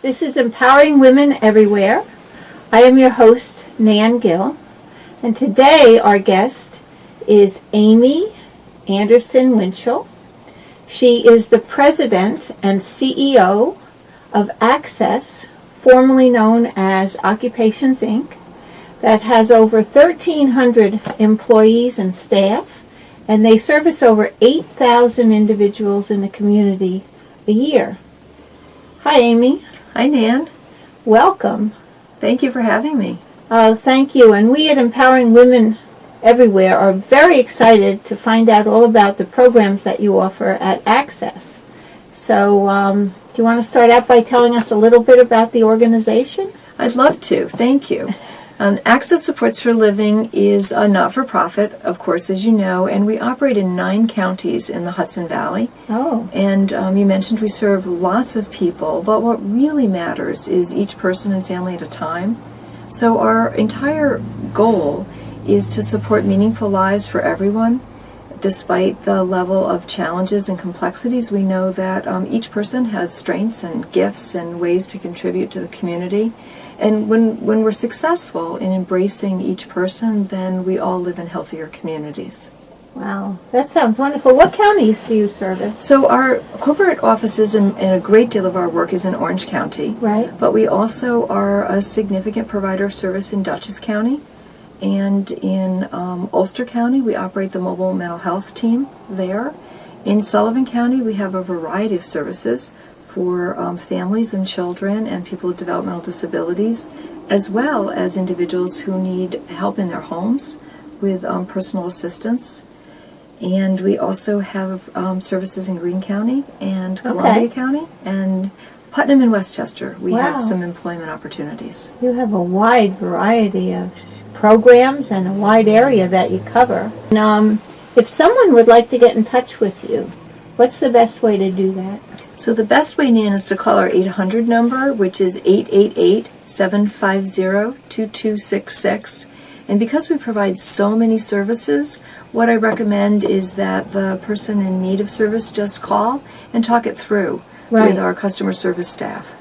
This is Empowering Women Everywhere. I am your host, Nan Gill, and today our guest is Amy Anderson Winchell. She is the president and CEO of Access, formerly known as Occupations, Inc., that has over 1,300 employees and staff, and they service over 8,000 individuals in the community a year. Hi, Amy. Hi, Nan. Welcome. Thank you for having me. Thank you. And we at Empowering Women Everywhere are very excited to find out all about the programs that you offer at Access. So, do you want to start out by telling us a little bit about the organization? I'd love to. Thank you. Access Supports for Living is a not-for-profit, of course, as you know, and we operate in 9 counties in the Hudson Valley. Oh. And you mentioned we serve lots of people, but what really matters is each person and family at a time. So our entire goal is to support meaningful lives for everyone. Despite the level of challenges and complexities, we know that each person has strengths and gifts and ways to contribute to the community. And when we're successful in embracing each person, then we all live in healthier communities. Wow, that sounds wonderful. What counties do you service? So our corporate offices and a great deal of our work is in Orange County. Right. But we also are a significant provider of service in Dutchess County. And in Ulster County, we operate the mobile mental health team there. In Sullivan County, we have a variety of services for families and children and people with developmental disabilities, as well as individuals who need help in their homes with personal assistance. And we also have services in Greene County and Columbia County, and Putnam and Westchester. We have some employment opportunities. You have a wide variety of programs and a wide area that you cover. And, if someone would like to get in touch with you, what's the best way to do that? So the best way, Nan, is to call our 800 number, which is 888-750-2266. And because we provide so many services, what I recommend is that the person in need of service just call and talk it through with our customer service staff.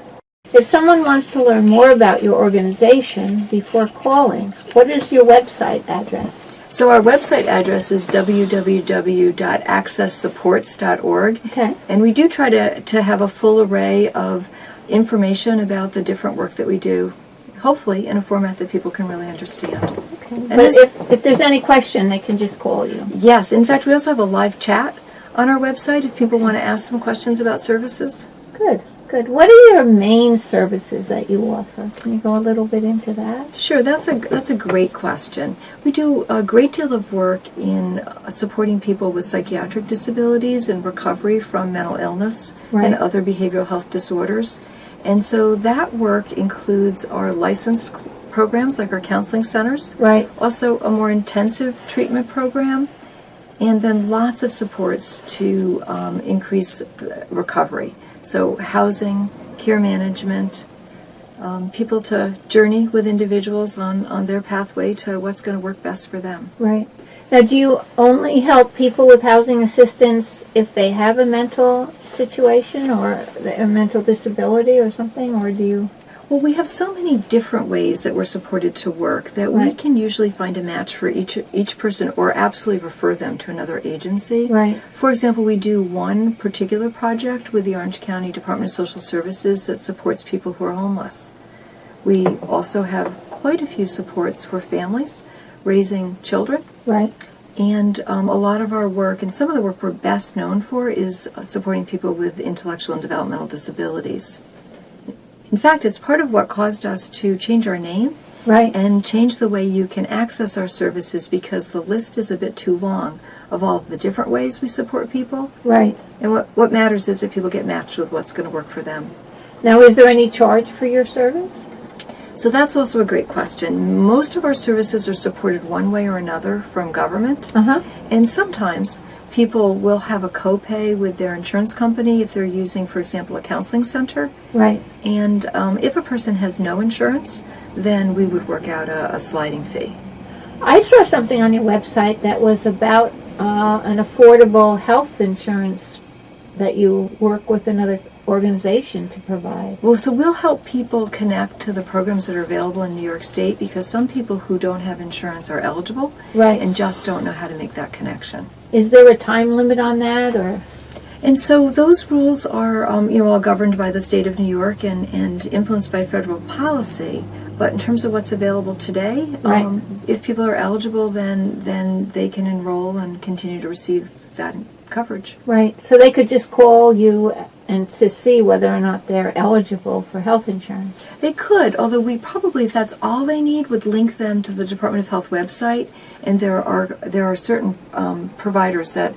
If someone wants to learn more about your organization before calling, what is your website address? So our website address is www.accesssupports.org. Okay. And we do try to have a full array of information about the different work that we do, hopefully in a format that people can really understand. Okay. And But if there's any question, they can just call you. Yes. In fact, we also have a live chat on our website if people want to ask some questions about services. Good. Good. What are your main services that you offer? Can you go a little bit into that? Sure, that's a great question. We do a great deal of work in supporting people with psychiatric disabilities and recovery from mental illness and other behavioral health disorders. And so that work includes our licensed programs like our counseling centers, also a more intensive treatment program, and then lots of supports to increase recovery. So housing, care management, people to journey with individuals on their pathway to what's going to work best for them. Right. Now, do you only help people with housing assistance if they have a mental situation or a mental disability or something, or do you? Well, we have so many different ways that we're supported to work that we can usually find a match for each person or absolutely refer them to another agency. Right. For example, we do one particular project with the Orange County Department of Social Services that supports people who are homeless. We also have quite a few supports for families raising children. Right. And a lot of our work, and some of the work we're best known for, is supporting people with intellectual and developmental disabilities. In fact, it's part of what caused us to change our name and change the way you can access our services, because the list is a bit too long of all of the different ways we support people. Right. And what matters is that people get matched with what's going to work for them. Now, is there any charge for your service? So that's also a great question. Most of our services are supported one way or another from government. And sometimes people will have a copay with their insurance company if they're using, for example, a counseling center. Right. And if a person has no insurance, then we would work out a sliding fee. I saw something on your website that was about an affordable health insurance that you work with another organization to provide? Well, so we'll help people connect to the programs that are available in New York State, because some people who don't have insurance are eligible Right. and just don't know how to make that connection. Is there a time limit on that, or? And so those rules are, all governed by the state of New York and influenced by federal policy. But in terms of what's available today, Right. if people are eligible, then they can enroll and continue to receive that coverage. Right. So they could just call you and to see whether or not they're eligible for health insurance. They could, although we probably, if that's all they need, would link them to the Department of Health website. And there are certain providers that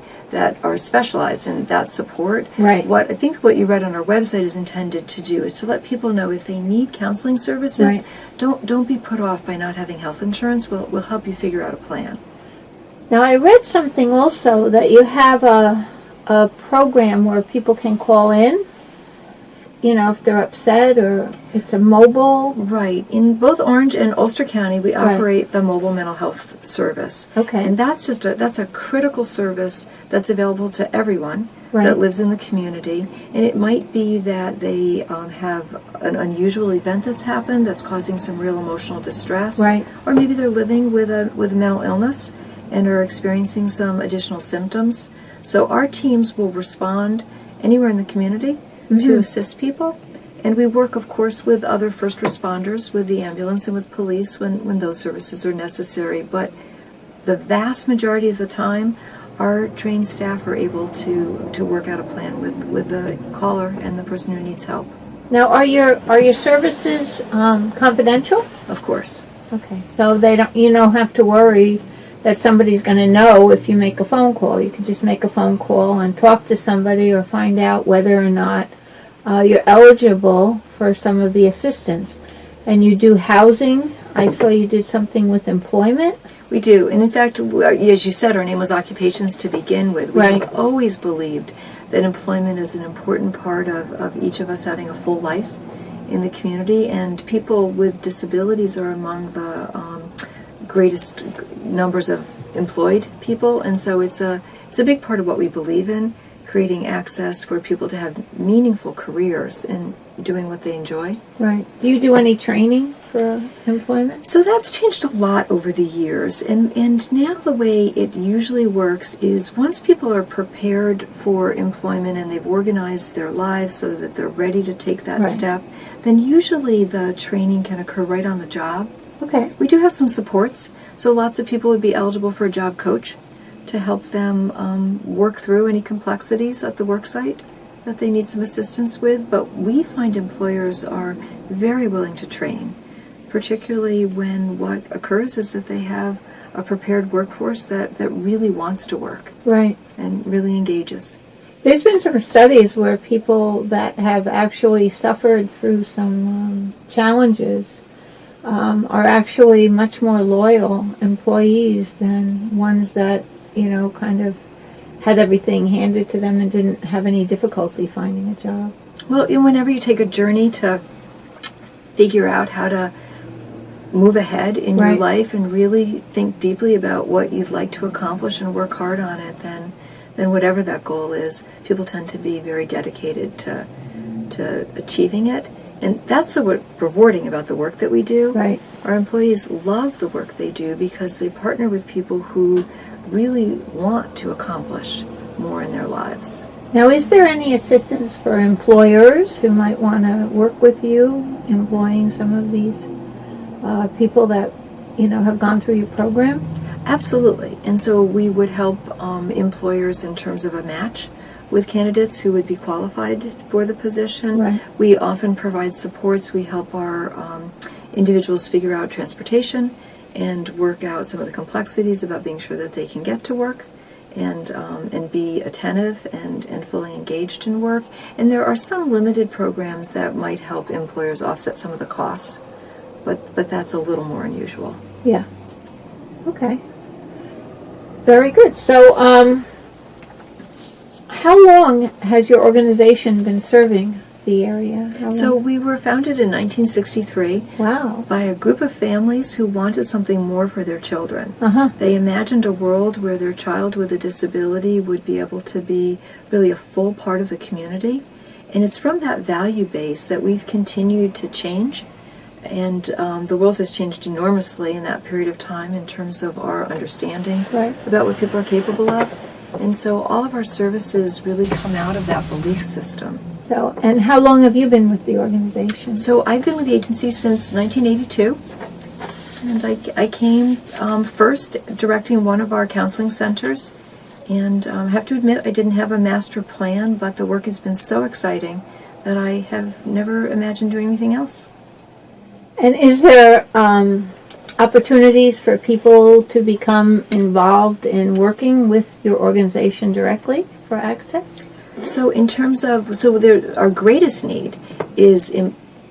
are specialized in that support. Right. I think what you read on our website is intended to do is to let people know if they need counseling services, Right. don't be put off by not having health insurance. We'll help you figure out a plan. Now, I read something also that you have a program where people can call in, if they're upset, or it's a mobile. Right. In both Orange and Ulster County, we Right. operate the mobile mental health service. Okay. And that's a critical service that's available to everyone Right. that lives in the community. And it might be that they have an unusual event that's happened that's causing some real emotional distress. Right. Or maybe they're living with a mental illness and are experiencing some additional symptoms. So our teams will respond anywhere in the community to assist people. And we work, of course, with other first responders, with the ambulance and with police when those services are necessary. But the vast majority of the time, our trained staff are able to work out a plan with the caller and the person who needs help. Now, are your services confidential? Of course. Okay. So you don't have to worry that somebody's going to know if you make a phone call. You can just make a phone call and talk to somebody or find out whether or not you're eligible for some of the assistance. And you do housing. I saw you did something with employment. We do. And in fact, as you said, our name was Occupations to begin with. We Right. have always believed that employment is an important part of each of us having a full life in the community. And people with disabilities are among the greatest numbers of employed people. And so it's a big part of what we believe in, creating access for people to have meaningful careers in doing what they enjoy. Right. Do you do any training for employment? So that's changed a lot over the years, and now the way it usually works is once people are prepared for employment and they've organized their lives so that they're ready to take that Right. step, then usually the training can occur right on the job. Okay. We do have some supports, so lots of people would be eligible for a job coach to help them work through any complexities at the work site that they need some assistance with, but we find employers are very willing to train, particularly when what occurs is that they have a prepared workforce that really wants to work Right. and really engages. There's been some studies where people that have actually suffered through some challenges are actually much more loyal employees than ones that, kind of had everything handed to them and didn't have any difficulty finding a job. Well, whenever you take a journey to figure out how to move ahead in your Right. life and really think deeply about what you'd like to accomplish and work hard on it, then whatever that goal is, people tend to be very dedicated to achieving it. And that's so rewarding about the work that we do. Right. Our employees love the work they do because they partner with people who really want to accomplish more in their lives. Now, is there any assistance for employers who might want to work with you, employing some of these people that, have gone through your program? Absolutely. And so we would help employers in terms of a match with candidates who would be qualified for the position. Right. We often provide supports. We help our individuals figure out transportation and work out some of the complexities about being sure that they can get to work and be attentive and fully engaged in work. And there are some limited programs that might help employers offset some of the costs, but that's a little more unusual. Yeah. Okay. Very good. So, how long has your organization been serving the area? So we were founded in 1963 Wow. by a group of families who wanted something more for their children. Uh-huh. They imagined a world where their child with a disability would be able to be really a full part of the community. And it's from that value base that we've continued to change. And the world has changed enormously in that period of time in terms of our understanding Right. about what people are capable of. And so all of our services really come out of that belief system. So, and how long have you been with the organization? So I've been with the agency since 1982. And I came first directing one of our counseling centers. And I have to admit, I didn't have a master plan, but the work has been so exciting that I have never imagined doing anything else. And is there opportunities for people to become involved in working with your organization directly for Access? So in terms of, our greatest need is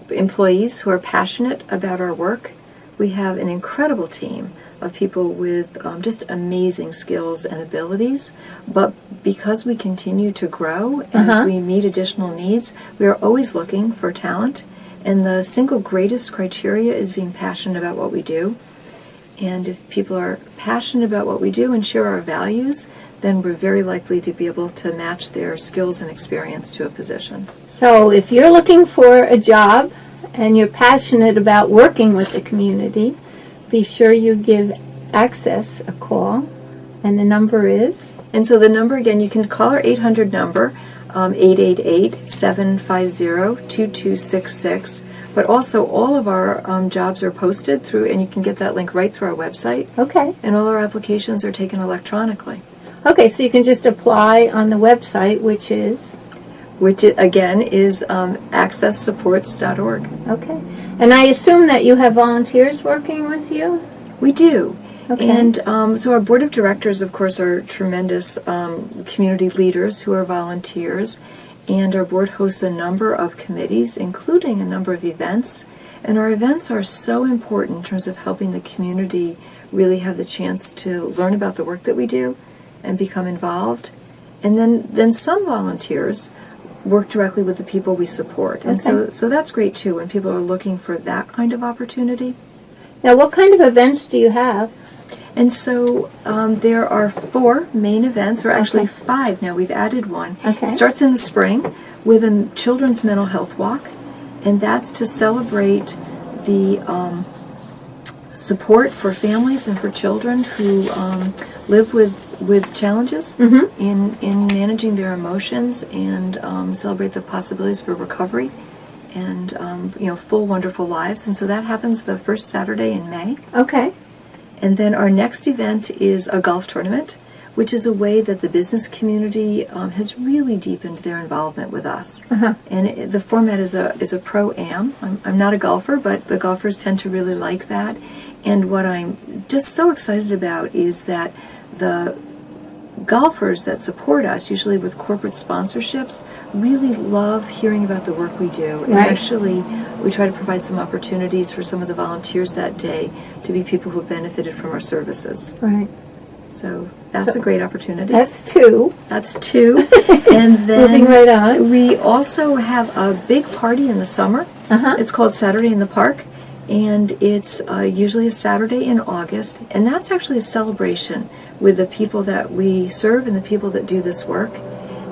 employees who are passionate about our work. We have an incredible team of people with just amazing skills and abilities, but because we continue to grow as we meet additional needs, we are always looking for talent, and the single greatest criteria is being passionate about what we do. And if people are passionate about what we do and share our values, then we're very likely to be able to match their skills and experience to a position. So if you're looking for a job and you're passionate about working with the community, be sure you give Access a call. And the number is? And so the number, again, you can call our 800 number, 888-750-2266. But also all of our jobs are posted through, and you can get that link right through our website. Okay. And all our applications are taken electronically. Okay, so you can just apply on the website, which is? Which, again, is accesssupports.org. Okay. And I assume that you have volunteers working with you? We do. Okay. And so our board of directors, of course, are tremendous community leaders who are volunteers. And our board hosts a number of committees, including a number of events. And our events are so important in terms of helping the community really have the chance to learn about the work that we do and become involved. And then some volunteers work directly with the people we support. And so that's great, too, when people are looking for that kind of opportunity. Now, what kind of events do you have? And so there are 4 main events, or actually 5 now. We've added one. Okay. It starts in the spring with a children's mental health walk, and that's to celebrate the support for families and for children who live with challenges in managing their emotions, and celebrate the possibilities for recovery and full, wonderful lives. And so that happens the first Saturday in May. Okay. And then our next event is a golf tournament, which is a way that the business community has really deepened their involvement with us. And the format is a pro-am. I'm not a golfer, but the golfers tend to really like that. And what I'm just so excited about is that the golfers that support us, usually with corporate sponsorships, really love hearing about the work we do. And actually, we try to provide some opportunities for some of the volunteers that day to be people who have benefited from our services. Right. So that's a great opportunity. That's 2. That's 2. And then Moving right on. We also have a big party in the summer. It's called Saturday in the Park. And it's usually a Saturday in August. And that's actually a celebration with the people that we serve and the people that do this work.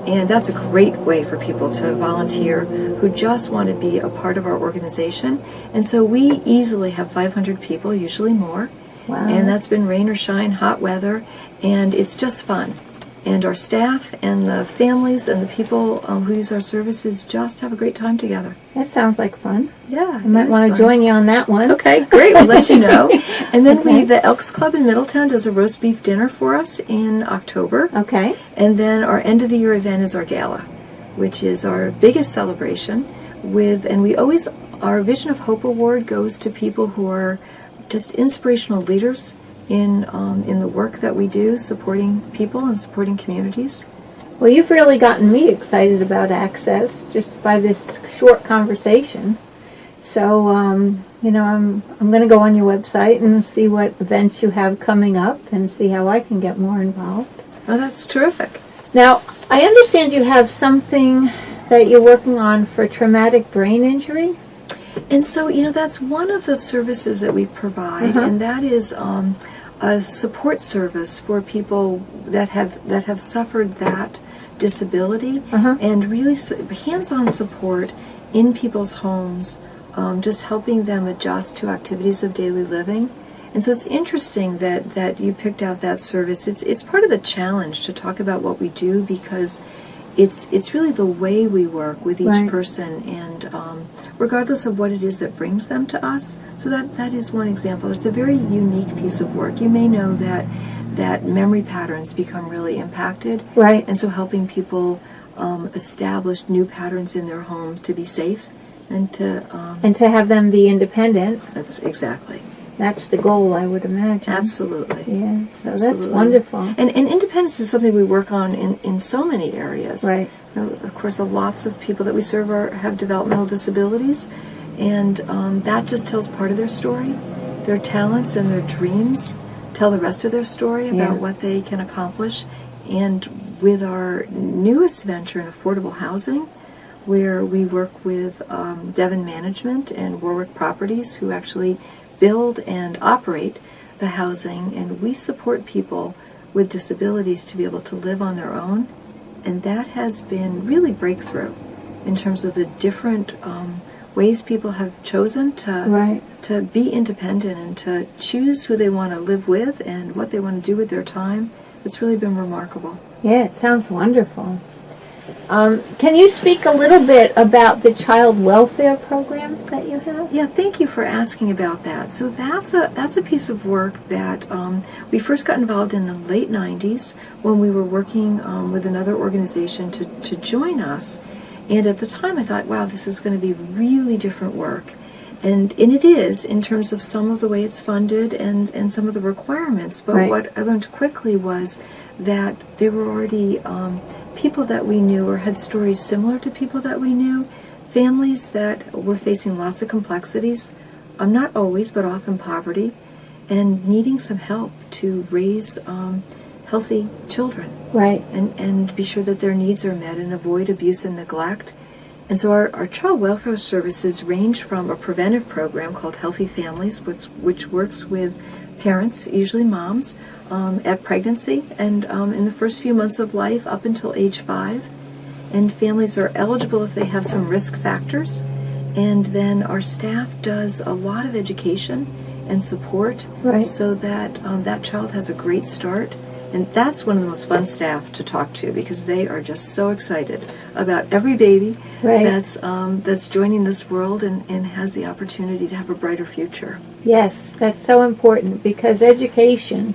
And that's a great way for people to volunteer who just want to be a part of our organization. And so we easily have 500 people, usually more. Wow. And that's been rain or shine, hot weather, and it's just fun. And our staff and the families and the people who use our services just have a great time together. That sounds like fun. Yeah, I might want to join you on that one. Okay, great. We'll let you know. And then the Elks Club in Middletown does a roast beef dinner for us in October. Okay. And then our end of the year event is our gala, which is our biggest celebration. And we always, our Vision of Hope Award goes to people who are just inspirational leaders in the work that we do, supporting people and supporting communities. Well, you've really gotten me excited about Access just by this short conversation. So, I'm going to go on your website and see what events you have coming up and see how I can get more involved. Oh, that's terrific. Now, I understand you have something that you're working on for traumatic brain injury? And so, that's one of the services that we provide, and that is a support service for people that have suffered that disability, and really hands-on support in people's homes, just helping them adjust to activities of daily living. And so it's interesting that you picked out that service. It's part of the challenge to talk about what we do, because it's really the way we work with each person, and regardless of what it is that brings them to us. So that is one example. It's a very unique piece of work. You may know that memory patterns become really impacted, Right. and so helping people establish new patterns in their homes to be safe and to have them be independent. that's exactly. That's the goal, I would imagine. Absolutely. Yeah, so Absolutely. that's wonderful. And independence is something we work on in so many areas. Right. Of course, lots of people that we serve have developmental disabilities, and that just tells part of their story. Their talents and their dreams tell the rest of their story about what they can accomplish. And with our newest venture in affordable housing, where we work with Devon Management and Warwick Properties, who actually build and operate the housing, and we support people with disabilities to be able to live on their own. And that has been really breakthrough in terms of the different ways people have chosen to be independent and to choose who they want to live with and what they want to do with their time. It's really been remarkable. Yeah, it sounds wonderful. Can you speak a little bit about the child welfare program that you have? Yeah, thank you for asking about that. So that's a piece of work that we first got involved in the late 90s when we were working with another organization to join us. And at the time I thought, wow, this is going to be really different work. And it is, in terms of some of the way it's funded and some of the requirements. But what I learned quickly was that there were already people that we knew or had stories similar to people that we knew, families that were facing lots of complexities, not always, but often poverty, and needing some help to raise healthy children. Right. And be sure that their needs are met and avoid abuse and neglect. And so our child welfare services range from a preventive program called Healthy Families, which works with parents, usually moms, at pregnancy and in the first few months of life up until age 5. And families are eligible if they have some risk factors. And then our staff does a lot of education and support so that that child has a great start. And that's one of the most fun staff to talk to, because they are just so excited about every baby that's joining this world and has the opportunity to have a brighter future. Yes, that's so important, because education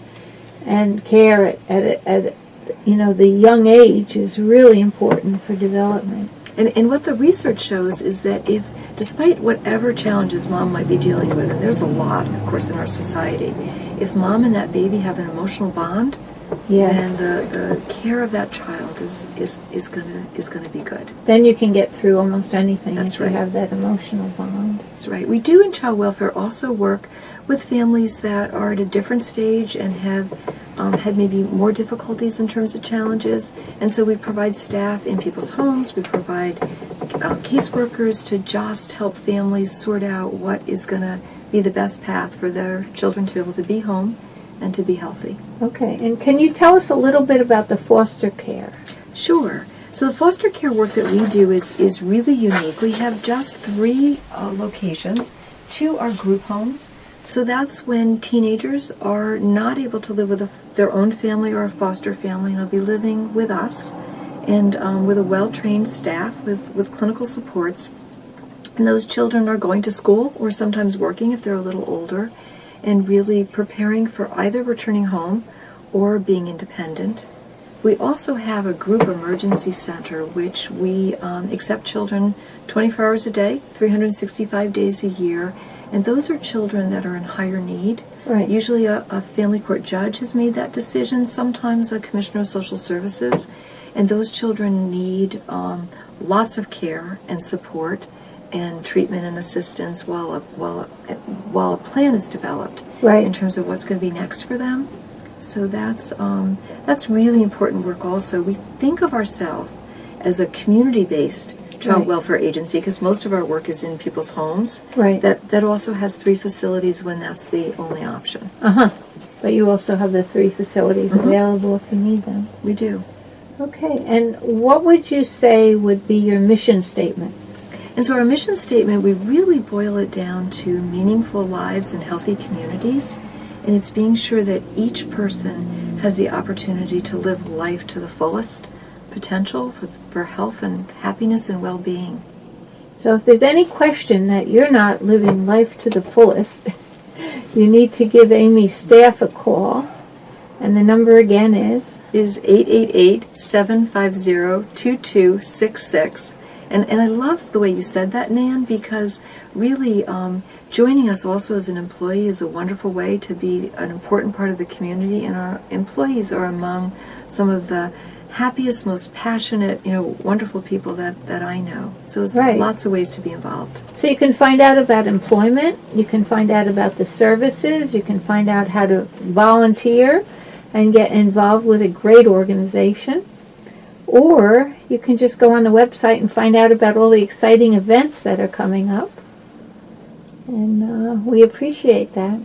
and care at the young age is really important for development. And what the research shows is that if, despite whatever challenges mom might be dealing with, and there's a lot, of course, in our society, if mom and that baby have an emotional bond, then the care of that child is gonna be good. Then you can get through almost anything. That's if you have that emotional bond. That's right. We do in child welfare also work with families that are at a different stage and have had maybe more difficulties in terms of challenges. And so we provide staff in people's homes. We provide caseworkers to just help families sort out what is going to be the best path for their children to be able to be home and to be healthy. Okay, and can you tell us a little bit about the foster care? Sure. So the foster care work that we do is really unique. We have just 3 locations. 2 are group homes. So that's when teenagers are not able to live with their own family or a foster family, and will be living with us and with a well-trained staff with clinical supports. And those children are going to school or sometimes working if they're a little older, and really preparing for either returning home or being independent. We also have a group emergency center, which we accept children 24 hours a day, 365 days a year, and those are children that are in higher need. Right. Usually a family court judge has made that decision, sometimes a commissioner of social services, and those children need lots of care and support and treatment and assistance while a plan is developed in terms of what's going to be next for them. So that's really important work also. We think of ourselves as a community-based child welfare agency, because most of our work is in people's homes, Right. that also has 3 facilities when that's the only option. But you also have the 3 facilities available if you need them. We do. Okay, and what would you say would be your mission statement? And so our mission statement, we really boil it down to meaningful lives and healthy communities, and it's being sure that each person has the opportunity to live life to the fullest potential for health and happiness and well-being. So if there's any question that you're not living life to the fullest, you need to give Amy's staff a call, and the number again is 888-750-2266. And I love the way you said that, Nan, because really joining us also as an employee is a wonderful way to be an important part of the community, and our employees are among some of the happiest, most passionate, wonderful people that I know. So there's lots of ways to be involved. So you can find out about employment, you can find out about the services, you can find out how to volunteer and get involved with a great organization. Or you can just go on the website and find out about all the exciting events that are coming up. And we appreciate that.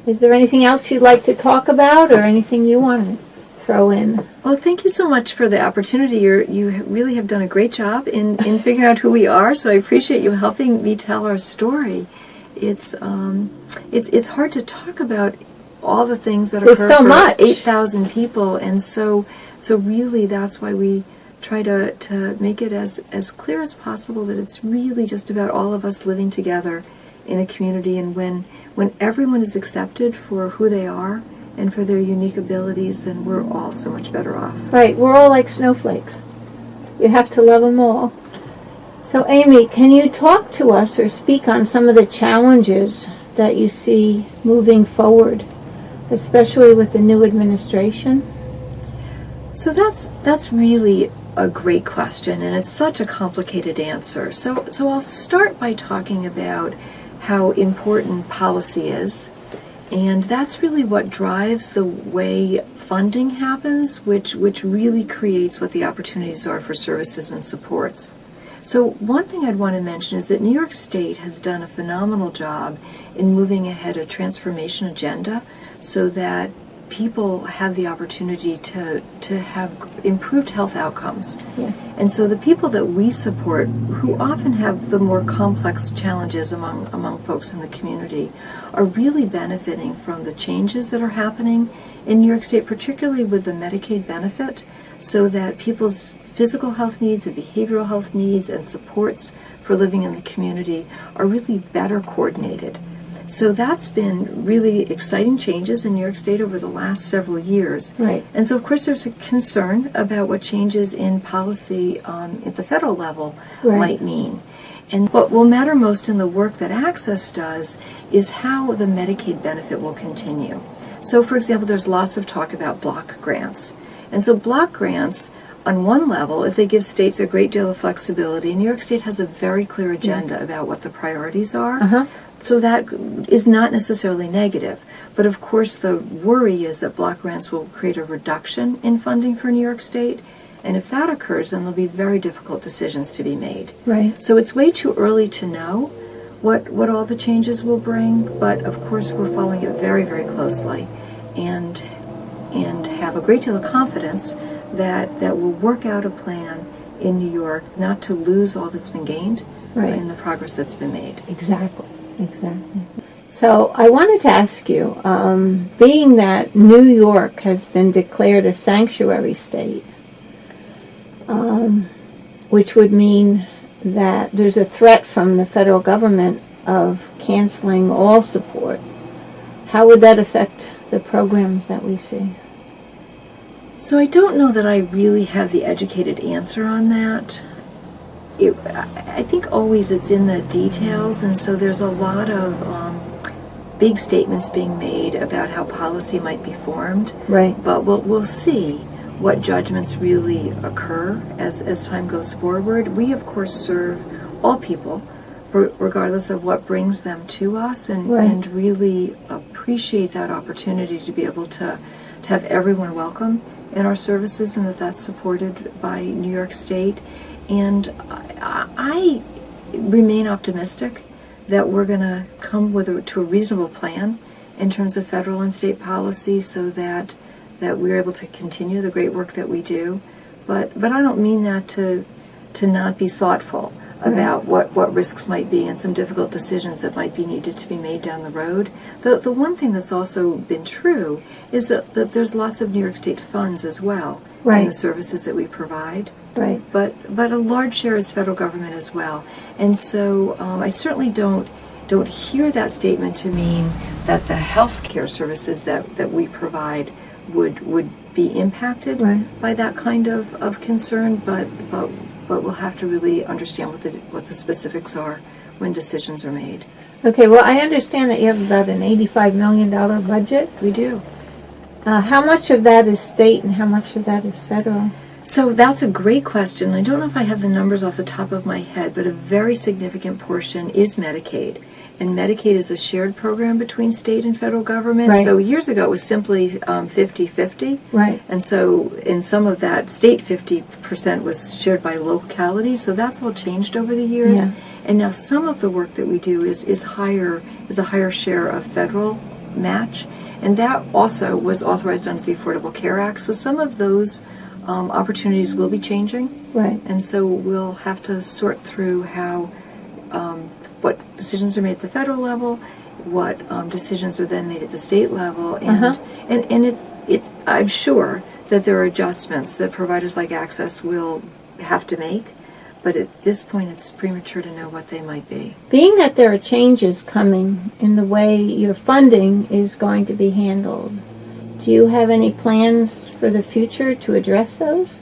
Is there anything else you'd like to talk about or anything you want to throw in? Well, thank you so much for the opportunity. You really have done a great job in figuring out who we are, so I appreciate you helping me tell our story. It's hard to talk about all the things that occur so for much. 8,000 people, and so really that's why we try to make it as clear as possible that it's really just about all of us living together in a community, and when everyone is accepted for who they are and for their unique abilities, then we're all so much better off. Right, we're all like snowflakes. You have to love them all. So Amy, can you talk to us or speak on some of the challenges that you see moving forward, especially with the new administration? So that's really a great question, and it's such a complicated answer. So I'll start by talking about how important policy is, and that's really what drives the way funding happens, which really creates what the opportunities are for services and supports. So one thing I'd want to mention is that New York State has done a phenomenal job in moving ahead a transformation agenda so that people have the opportunity to have improved health outcomes. Yeah. And so the people that we support, who often have the more complex challenges among folks in the community, are really benefiting from the changes that are happening in New York State, particularly with the Medicaid benefit, so that people's physical health needs and behavioral health needs and supports for living in the community are really better coordinated. So that's been really exciting changes in New York State over the last several years. Right. And so, of course, there's a concern about what changes in policy at the federal level might mean. And what will matter most in the work that Access does is how the Medicaid benefit will continue. So, for example, there's lots of talk about block grants. And so block grants, on one level, if they give states a great deal of flexibility, New York State has a very clear agenda about what the priorities are. So that is not necessarily negative. But of course the worry is that block grants will create a reduction in funding for New York State. And if that occurs, then there'll be very difficult decisions to be made. Right. So it's way too early to know what all the changes will bring. But of course we're following it very, very closely and have a great deal of confidence that we'll work out a plan in New York not to lose all that's been gained in the progress that's been made. Exactly. So I wanted to ask you, being that New York has been declared a sanctuary state, which would mean that there's a threat from the federal government of canceling all support, how would that affect the programs that we see? So I don't know that I really have the educated answer on that. I think always it's in the details, and so there's a lot of big statements being made about how policy might be formed. Right. But we'll see what judgments really occur as time goes forward. We, of course, serve all people, regardless of what brings them to us, and really appreciate that opportunity to be able to have everyone welcome in our services, and that's supported by New York State. And I remain optimistic that we're going to come to a reasonable plan in terms of federal and state policy so that we're able to continue the great work that we do. But I don't mean that to not be thoughtful about what risks might be and some difficult decisions that might be needed to be made down the road. The one thing that's also been true is that there's lots of New York State funds as well in the services that we provide. Right. But a large share is federal government as well. And so I certainly don't hear that statement to mean that the health care services that we provide would be impacted by that kind of concern, but we'll have to really understand what the specifics are when decisions are made. Okay, well, I understand that you have about an $85 million budget. We do. How much of that is state and how much of that is federal? So that's a great question. I don't know if I have the numbers off the top of my head, but a very significant portion is Medicaid. And Medicaid is a shared program between state and federal government. Right. So years ago it was simply 50-50. Right. And so in some of that, state 50% was shared by localities. So that's all changed over the years. Yeah. And now some of the work that we do is a higher share of federal match. And that also was authorized under the Affordable Care Act. So some of those opportunities will be changing. Right. And so we'll have to sort through how what decisions are made at the federal level, what decisions are then made at the state level, and it's I'm sure that there are adjustments that providers like Access will have to make, but at this point it's premature to know what they might be. Being that there are changes coming in the way your funding is going to be handled, do you have any plans for the future to address those?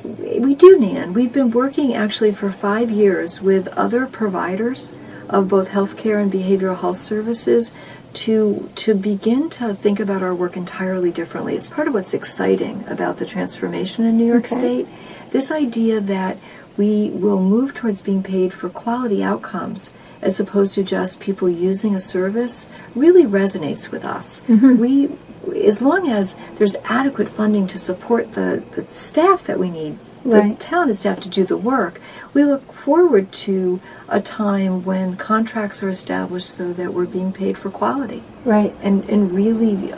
We do, Nan. We've been working actually for 5 years with other providers of both healthcare and behavioral health services to begin to think about our work entirely differently. It's part of what's exciting about the transformation in New York State. This idea that we will move towards being paid for quality outcomes as opposed to just people using a service really resonates with us. We, as long as there's adequate funding to support the staff that we need, the talented staff to do the work, we look forward to a time when contracts are established so that we're being paid for quality. Right. And really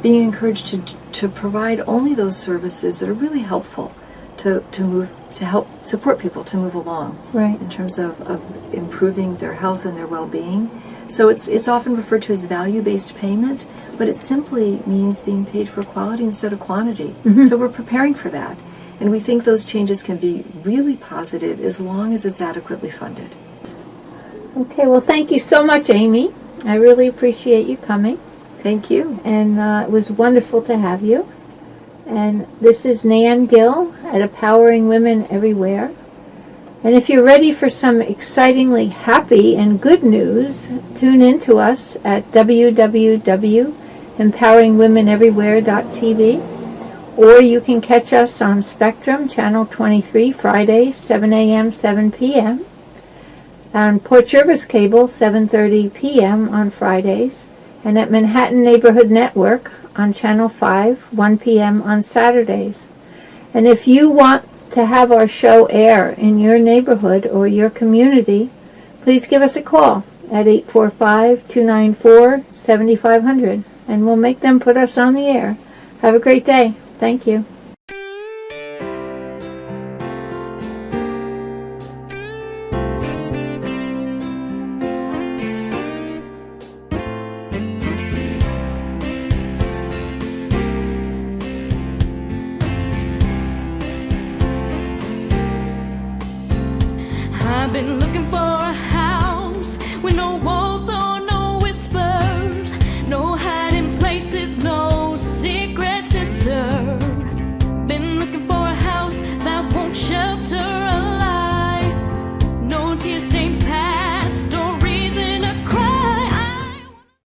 being encouraged to provide only those services that are really helpful to help support people to move along in terms of improving their health and their well-being. So it's often referred to as value-based payment, but it simply means being paid for quality instead of quantity. So we're preparing for that. And we think those changes can be really positive as long as it's adequately funded. Okay, well, thank you so much, Amy. I really appreciate you coming. Thank you. And it was wonderful to have you. And this is Nan Gill at Empowering Women Everywhere. And if you're ready for some excitingly happy and good news, tune in to us at www.empoweringwomeneverywhere.tv. Or you can catch us on Spectrum, Channel 23, Fridays, 7 a.m., 7 p.m. On Port Jervis Cable, 7:30 p.m. on Fridays. And at Manhattan Neighborhood Network on Channel 5, 1 p.m. on Saturdays. And if you want to have our show air in your neighborhood or your community, please give us a call at 845-294-7500, and we'll make them put us on the air. Have a great day. Thank you.